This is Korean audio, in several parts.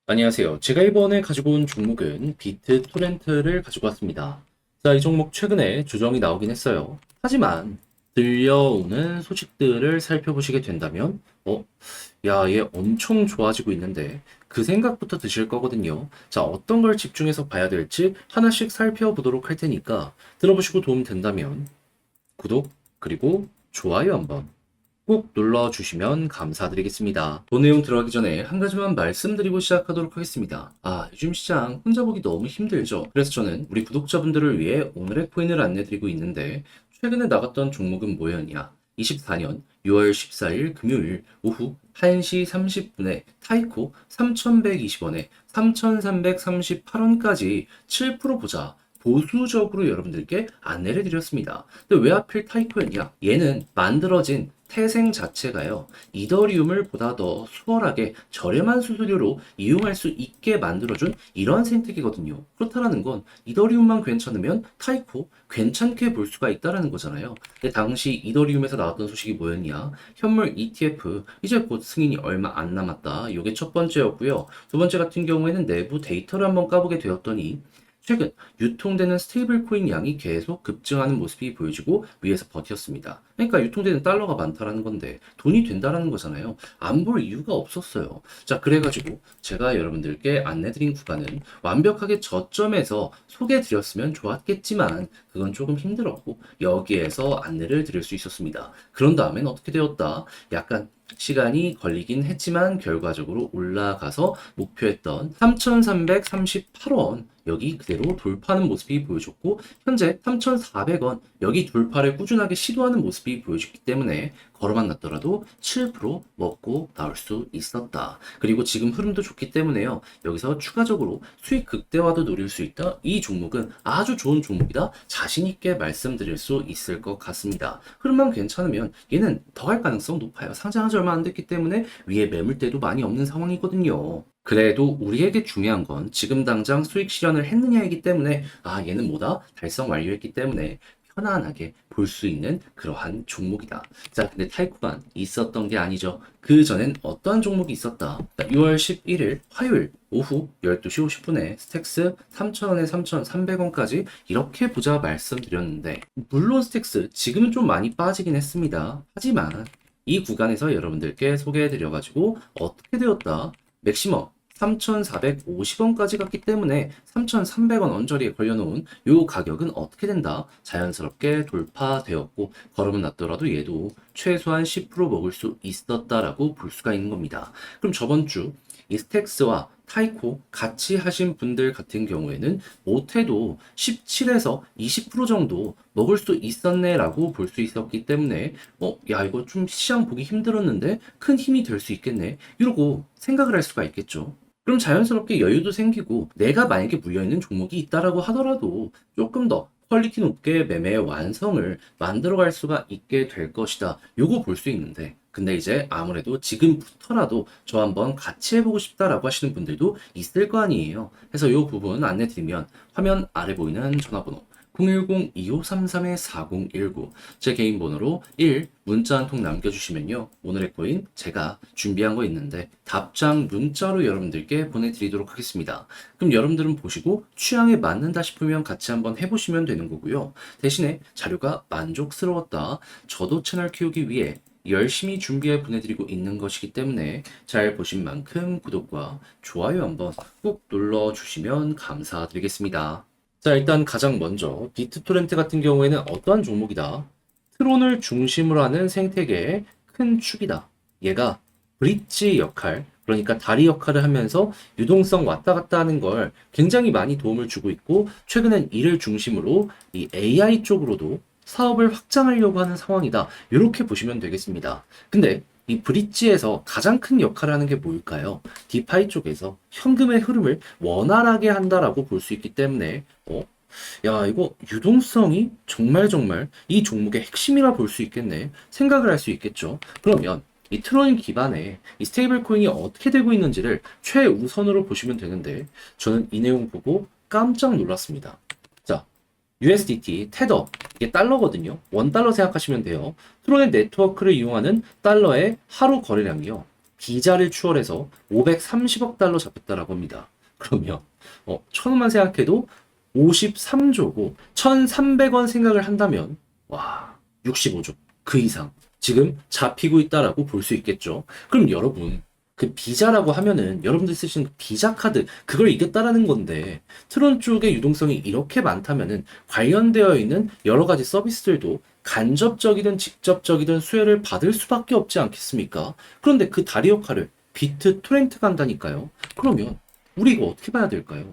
안녕하세요. 제가 이번에 가지고 온 종목은 비트토렌트를 가지고 왔습니다. 자, 이 종목 최근에 조정이 나오긴 했어요. 하지만 들려오는 소식들을 살펴보시게 된다면, 야, 얘 엄청 좋아지고 있는데 그 생각부터 드실 거거든요. 자, 어떤 걸 집중해서 봐야 될지 하나씩 살펴보도록 할 테니까 들어보시고 도움 된다면 구독, 그리고 좋아요 한번 꼭 눌러주시면 감사드리겠습니다. 본 내용 들어가기 전에 한 가지만 말씀드리고 시작하도록 하겠습니다. 요즘 시장 혼자 보기 너무 힘들죠? 그래서 저는 우리 구독자분들을 위해 오늘의 코인을 안내드리고 있는데, 최근에 나갔던 종목은 뭐였냐? 24년 6월 14일 금요일 오후 1시 30분에 타이코 3,120원에 3,338원까지 7% 보자. 보수적으로 여러분들께 안내를 드렸습니다. 근데 왜 하필 타이코였냐? 얘는 만들어진 태생 자체가요, 이더리움을 보다 더 수월하게 저렴한 수수료로 이용할 수 있게 만들어준 이런 생태계거든요. 그렇다는 건 이더리움만 괜찮으면 타이코 괜찮게 볼 수가 있다라는 거잖아요. 근데 당시 이더리움에서 나왔던 소식이 뭐였냐? 현물 ETF 이제 곧 승인이 얼마 안 남았다. 이게 첫 번째였고요. 두 번째 같은 경우에는 내부 데이터를 한번 까보게 되었더니 최근 유통되는 스테이블 코인 양이 계속 급증하는 모습이 보여지고 위에서 버텼습니다. 그러니까 유통되는 달러가 많다라는 건데 돈이 된다라는 거잖아요. 안 볼 이유가 없었어요. 자, 그래가지고 제가 여러분들께 안내드린 구간은 완벽하게 저점에서 소개해드렸으면 좋았겠지만 그건 조금 힘들었고 여기에서 안내를 드릴 수 있었습니다. 그런 다음엔 어떻게 되었다? 약간 시간이 걸리긴 했지만 결과적으로 올라가서 목표했던 3,338원 여기 그대로 돌파하는 모습이 보여줬고, 현재 3,400원 여기 돌파를 꾸준하게 시도하는 모습이 보여줬기 때문에 걸어만 놨더라도 7% 먹고 나올 수 있었다. 그리고 지금 흐름도 좋기 때문에요, 여기서 추가적으로 수익 극대화도 노릴 수 있다. 이 종목은 아주 좋은 종목이다. 자신 있게 말씀드릴 수 있을 것 같습니다. 흐름만 괜찮으면 얘는 더 갈 가능성 높아요. 상장한 지 얼마 안 됐기 때문에 위에 매물대도 많이 없는 상황이거든요. 그래도 우리에게 중요한 건 지금 당장 수익 실현을 했느냐이기 때문에, 얘는 뭐다? 달성 완료했기 때문에 편안하게 볼 수 있는 그러한 종목이다. 자, 근데 타이코만 있었던 게 아니죠. 그 전엔 어떠한 종목이 있었다? 6월 11일 화요일 오후 12시 50분에 스택스 3,000원에 3,300원까지 이렇게 보자 말씀드렸는데, 물론 스택스 지금은 좀 많이 빠지긴 했습니다. 하지만 이 구간에서 여러분들께 소개해드려가지고 어떻게 되었다? 맥시멈 3,450원까지 갔기 때문에 3,300원 언저리에 걸려놓은 요 가격은 어떻게 된다? 자연스럽게 돌파되었고 걸음은 났더라도 얘도 최소한 10% 먹을 수 있었다라고 볼 수가 있는 겁니다. 그럼 저번 주 이 스택스와 타이코 같이 하신 분들 같은 경우에는 못해도 17에서 20% 정도 먹을 수 있었네라고 볼 수 있었기 때문에 야, 이거 좀 시장 보기 힘들었는데 큰 힘이 될 수 있겠네, 이러고 생각을 할 수가 있겠죠. 그럼 자연스럽게 여유도 생기고 내가 만약에 물려있는 종목이 있다라고 하더라도 조금 더 퀄리티 높게 매매의 완성을 만들어갈 수가 있게 될 것이다. 요거 볼 수 있는데, 근데 이제 아무래도 지금부터라도 저 한번 같이 해보고 싶다라고 하시는 분들도 있을 거 아니에요. 그래서 요 부분 안내 드리면 화면 아래 보이는 전화번호 010-2533-4019 제 개인 번호로 1 문자 한 통 남겨주시면요, 오늘의 코인 제가 준비한 거 있는데 답장 문자로 여러분들께 보내드리도록 하겠습니다. 그럼 여러분들은 보시고 취향에 맞는다 싶으면 같이 한번 해보시면 되는 거고요. 대신에 자료가 만족스러웠다, 저도 채널 키우기 위해 열심히 준비해 보내드리고 있는 것이기 때문에 잘 보신 만큼 구독과 좋아요 한번 꼭 눌러주시면 감사드리겠습니다. 자, 일단 가장 먼저 비트토렌트 같은 경우에는 어떠한 종목이다? 트론을 중심으로 하는 생태계의 큰 축이다. 얘가 브릿지 역할, 그러니까 다리 역할을 하면서 유동성 왔다 갔다 하는 걸 굉장히 많이 도움을 주고 있고, 최근엔 이를 중심으로 이 AI 쪽으로도 사업을 확장하려고 하는 상황이다. 이렇게 보시면 되겠습니다. 근데 이 브릿지에서 가장 큰 역할을 하는 게 뭘까요? 디파이 쪽에서 현금의 흐름을 원활하게 한다라고 볼 수 있기 때문에, 야, 이거 유동성이 정말 이 종목의 핵심이라 볼 수 있겠네. 생각을 할 수 있겠죠. 그러면 이 트론 기반의 이 스테이블 코인이 어떻게 되고 있는지를 최우선으로 보시면 되는데, 저는 이 내용 보고 깜짝 놀랐습니다. 자, USDT, 테더, 이게 달러거든요. 원 달러 생각하시면 돼요. 트론의 네트워크를 이용하는 달러의 하루 거래량이요, 비자를 추월해서 530억 달러 잡혔다라고 합니다. 그러면 1,000원만 생각해도 53조고 1,300원 생각을 한다면 와 65조 그 이상 지금 잡히고 있다라고 볼 수 있겠죠. 그럼 여러분 그 비자라고 하면은 여러분들 쓰시는 그 비자 카드 그걸 이겼다라는 건데 트론 쪽의 유동성이 이렇게 많다면은 관련되어 있는 여러 가지 서비스들도 간접적이든 직접적이든 수혜를 받을 수밖에 없지 않겠습니까? 그런데 그 다리 역할을 비트 토렌트가 한다니까요. 그러면 우리 이거 어떻게 봐야 될까요?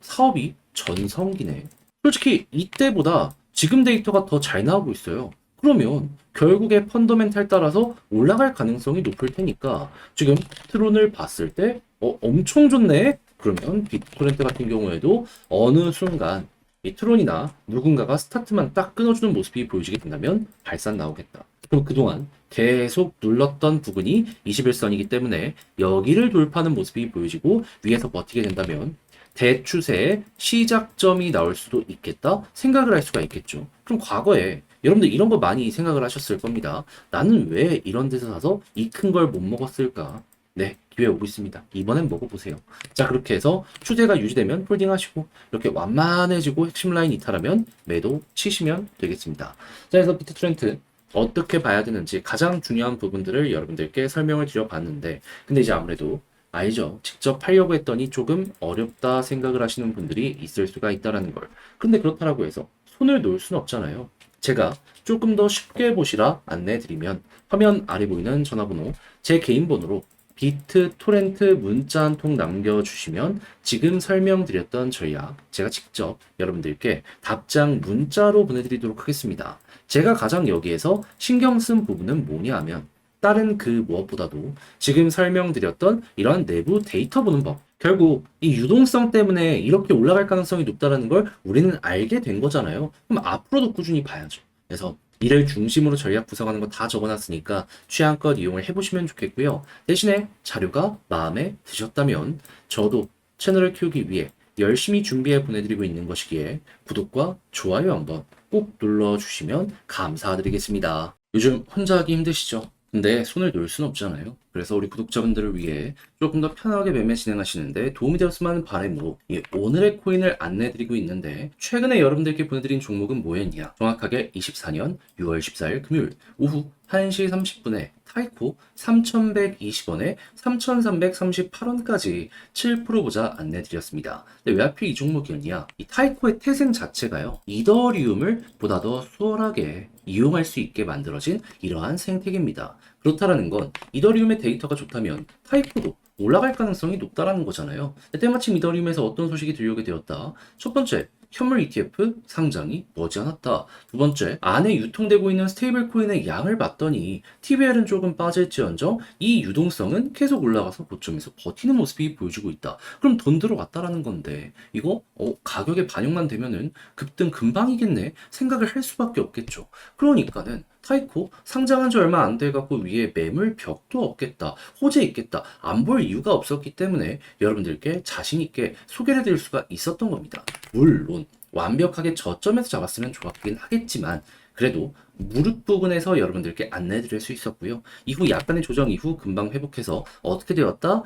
사업이 전성기네. 솔직히 이때보다 지금 데이터가 더 잘 나오고 있어요. 그러면 결국에 펀더멘탈 따라서 올라갈 가능성이 높을 테니까 지금 트론을 봤을 때 엄청 좋네? 그러면 비트코렌트 같은 경우에도 어느 순간 이 트론이나 누군가가 스타트만 딱 끊어주는 모습이 보여지게 된다면 발산 나오겠다. 그럼 그동안 계속 눌렀던 부분이 21선이기 때문에 여기를 돌파하는 모습이 보여지고 위에서 버티게 된다면 대추세의 시작점이 나올 수도 있겠다 생각을 할 수가 있겠죠. 그럼 과거에 여러분들 이런 거 많이 생각을 하셨을 겁니다. 나는 왜 이런 데서 사서 이 큰 걸 못 먹었을까? 네, 기회 오고 있습니다. 이번엔 먹어보세요. 자, 그렇게 해서 추세가 유지되면 홀딩 하시고 이렇게 완만해지고 핵심 라인 이탈하면 매도 치시면 되겠습니다. 자, 그래서 비트 트렌드 어떻게 봐야 되는지 가장 중요한 부분들을 여러분들께 설명을 드려봤는데 근데 이제 아무래도 알죠. 직접 팔려고 했더니 조금 어렵다 생각을 하시는 분들이 있을 수가 있다라는 걸. 근데 그렇다라고 해서 손을 놓을 수는 없잖아요. 제가 조금 더 쉽게 보시라 안내해드리면 화면 아래 보이는 전화번호 제 개인 번호로 비트 토렌트 문자 한 통 남겨주시면 지금 설명드렸던 전략 제가 직접 여러분들께 답장 문자로 보내드리도록 하겠습니다. 제가 가장 여기에서 신경 쓴 부분은 뭐냐 하면 다른 그 무엇보다도 지금 설명드렸던 이러한 내부 데이터 보는 법. 결국 이 유동성 때문에 이렇게 올라갈 가능성이 높다는 걸 우리는 알게 된 거잖아요. 그럼 앞으로도 꾸준히 봐야죠. 그래서 이를 중심으로 전략 구성하는 거 다 적어놨으니까 취향껏 이용을 해보시면 좋겠고요. 대신에 자료가 마음에 드셨다면 저도 채널을 키우기 위해 열심히 준비해 보내드리고 있는 것이기에 구독과 좋아요 한번 꼭 눌러주시면 감사드리겠습니다. 요즘 혼자 하기 힘드시죠? 근데 손을 놓을 수는 없잖아요. 그래서 우리 구독자분들을 위해 조금 더 편하게 매매 진행하시는데 도움이 되었으면 하는 바람으로 오늘의 코인을 안내해드리고 있는데 최근에 여러분들께 보내드린 종목은 뭐였냐? 정확하게 24년 6월 14일 금요일 오후 1시 30분에 타이코 3,120원에 3,338원까지 7% 보자 안내드렸습니다. 근데 왜 하필 이 종목이었냐? 이 타이코의 태생 자체가요. 이더리움을 보다 더 수월하게 이용할 수 있게 만들어진 이러한 생태계입니다. 그렇다라는 건 이더리움의 데이터가 좋다면 타이코도 올라갈 가능성이 높다라는 거잖아요. 때마침 이더리움에서 어떤 소식이 들려오게 되었다. 첫 번째, 현물 ETF 상장이 머지않았다. 두 번째, 안에 유통되고 있는 스테이블 코인의 양을 봤더니 TVL은 조금 빠질지언정 이 유동성은 계속 올라가서 고점에서 버티는 모습이 보여주고 있다. 그럼 돈 들어왔다라는 건데 이거 가격에 반영만 되면은 급등 금방이겠네 생각을 할 수밖에 없겠죠. 그러니까는 타이코 상장한 지 얼마 안 돼갖고 위에 매물 벽도 없겠다. 호재 있겠다. 안 볼 이유가 없었기 때문에 여러분들께 자신있게 소개를 드릴 수가 있었던 겁니다. 물론 완벽하게 저점에서 잡았으면 좋았긴 하겠지만 그래도 무릎 부분에서 여러분들께 안내 드릴 수 있었고요. 이후 약간의 조정 이후 금방 회복해서 어떻게 되었다?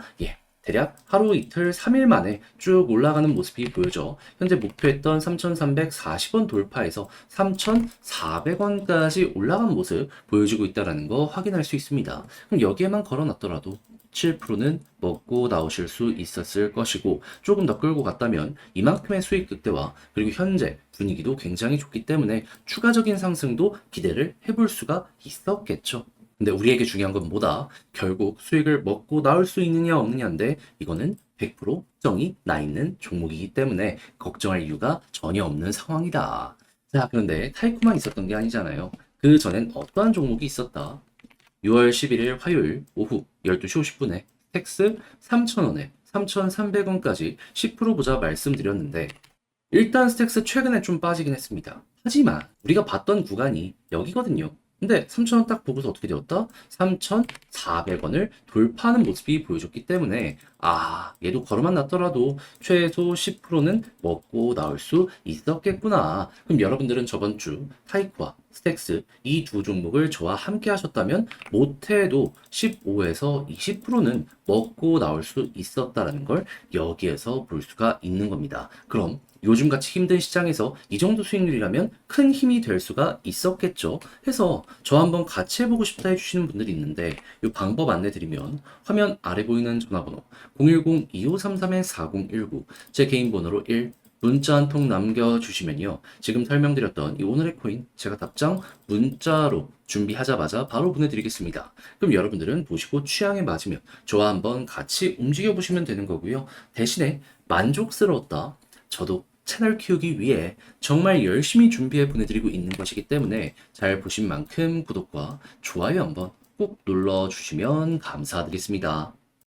대략 하루 이틀 3일 만에 쭉 올라가는 모습이 보여져 현재 목표했던 3,340원 돌파해서 3,400원까지 올라간 모습 보여주고 있다는 거 확인할 수 있습니다. 그럼 여기에만 걸어놨더라도 7%는 먹고 나오실 수 있었을 것이고 조금 더 끌고 갔다면 이만큼의 수익 극대화 그리고 현재 분위기도 굉장히 좋기 때문에 추가적인 상승도 기대를 해볼 수가 있었겠죠. 근데 우리에게 중요한 건 뭐다? 결국 수익을 먹고 나올 수 있느냐 없느냐인데 이거는 100% 걱정이 나 있는 종목이기 때문에 걱정할 이유가 전혀 없는 상황이다. 자, 그런데 타이코만 있었던 게 아니잖아요. 그 전엔 어떠한 종목이 있었다? 6월 11일 화요일 오후 12시 50분에 텍스 3,000원에 3,300원까지 10% 보자 말씀드렸는데 일단 스택스 최근에 좀 빠지긴 했습니다. 하지만 우리가 봤던 구간이 여기거든요. 근데 3,000원 딱 보고서 어떻게 되었다? 3,400원을 돌파하는 모습이 보여줬기 때문에 얘도 걸어만 놨더라도 최소 10%는 먹고 나올 수 있었겠구나. 그럼 여러분들은 저번 주 타이코와 스택스 이 두 종목을 저와 함께 하셨다면 못해도 15에서 20%는 먹고 나올 수 있었다라는 걸 여기에서 볼 수가 있는 겁니다. 그럼 요즘같이 힘든 시장에서 이 정도 수익률이라면 큰 힘이 될 수가 있었겠죠. 해서 저 한번 같이 해보고 싶다 해주시는 분들이 있는데 이 방법 안내드리면 화면 아래 보이는 전화번호 010-2533-4019 제 개인 번호로 1 문자 한 통 남겨주시면요. 지금 설명드렸던 이 오늘의 코인 제가 답장 문자로 준비하자마자 바로 보내드리겠습니다. 그럼 여러분들은 보시고 취향에 맞으면 저와 한번 같이 움직여 보시면 되는 거고요. 대신에 만족스러웠다. 저도 채널 키우기 위해 정말 열심히 준비해 보내드리고 있는 것이기 때문에 잘 보신 만큼 구독과 좋아요 한번 꼭 눌러주시면 감사드리겠습니다.